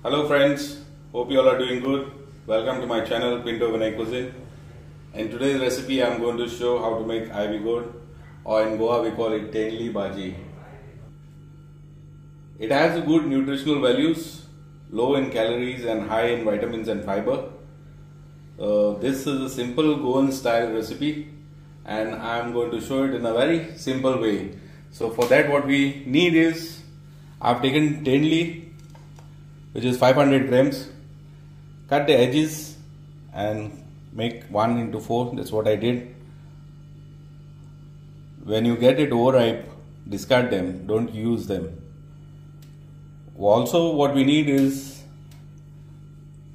Hello friends, hope you all are doing good. Welcome to my channel Pinto Vinay Cuisine. In today's recipe I am going to show how to make ivy gourd, or in Goa we call it Tendli bhaji. It has good nutritional values, low in calories and high in vitamins and fiber. This is a simple Goan style recipe and I am going to show it in a very simple way. So for that what we need is, I have taken Tendli, which is 500 grams. Cut the edges and make 1 into 4. That's what I did. When you get it overripe, discard them, don't use them. Also what we need is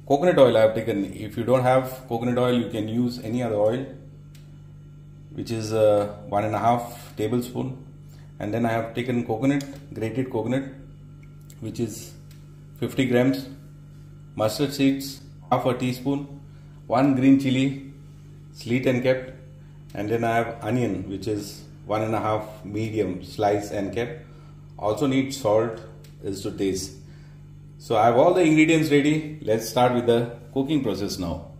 coconut oil. I have taken. If you don't have coconut oil, you can use any other oil, which is 1.5 tablespoon. And then I have taken coconut, grated coconut, which is 50 grams, mustard seeds, half a teaspoon, 1 green chili, slit and kept, and then I have onion, which is 1.5 medium slice and kept. Also need salt is to taste. So I have all the ingredients ready. Let's start with the cooking process now.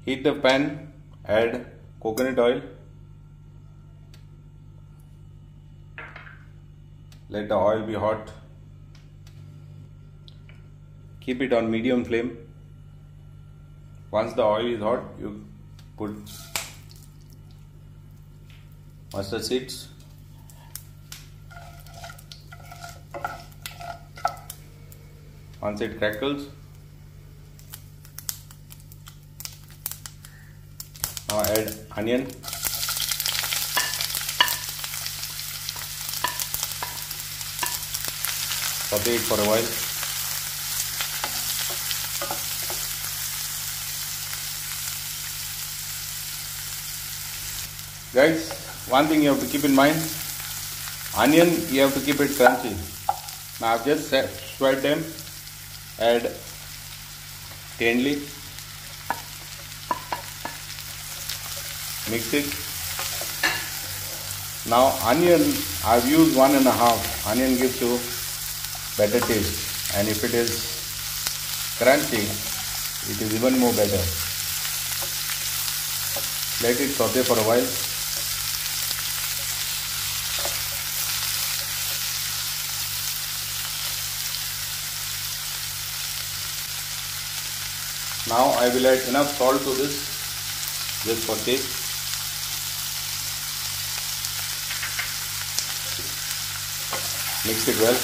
Heat the pan, add coconut oil. Let the oil be hot. Keep it on medium flame. Once the oil is hot, you put mustard seeds. Once it crackles, now add onion. Saute it for a while. Guys, one thing you have to keep in mind, onion you have to keep it crunchy. Now I have just shred them, add Tendli, mix it. Now onion I have used 1.5. Onion gives you better taste, and if it is crunchy, it is even more better. Let it saute for a while. Now I will add enough salt to this, just for taste. Mix it well.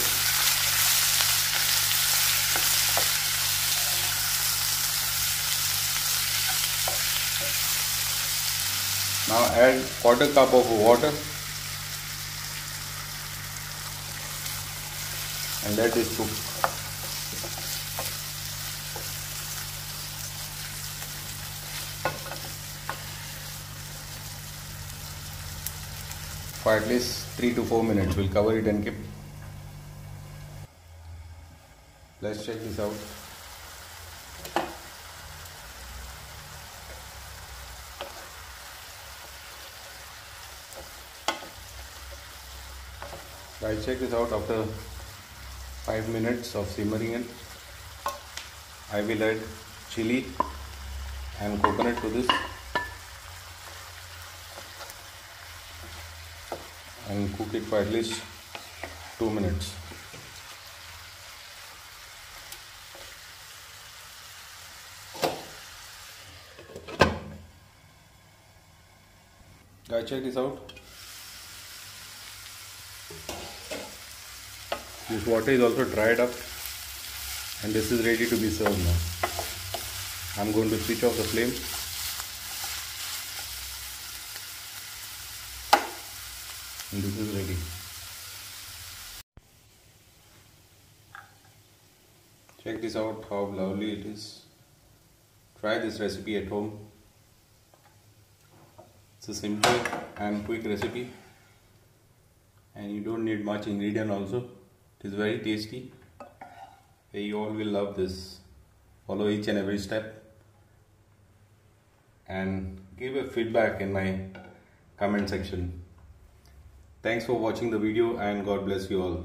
Now add 1/4 cup of water and let this cook. For at least 3 to 4 minutes. We'll cover it and keep. Let's check this out. Guys, check this out. After 5 minutes of simmering it, I will add chili and coconut to this and cook it for at least 2 minutes. Guys, check this out. This water is also dried up and this is ready to be served now. I'm going to switch off the flame. And this is ready. Check this out, how lovely it is. Try this recipe at home. It's a simple and quick recipe, and you don't need much ingredient also. It is very tasty. You all will love this. Follow each and every step and give a feedback in my comment section. Thanks for watching the video and God bless you all.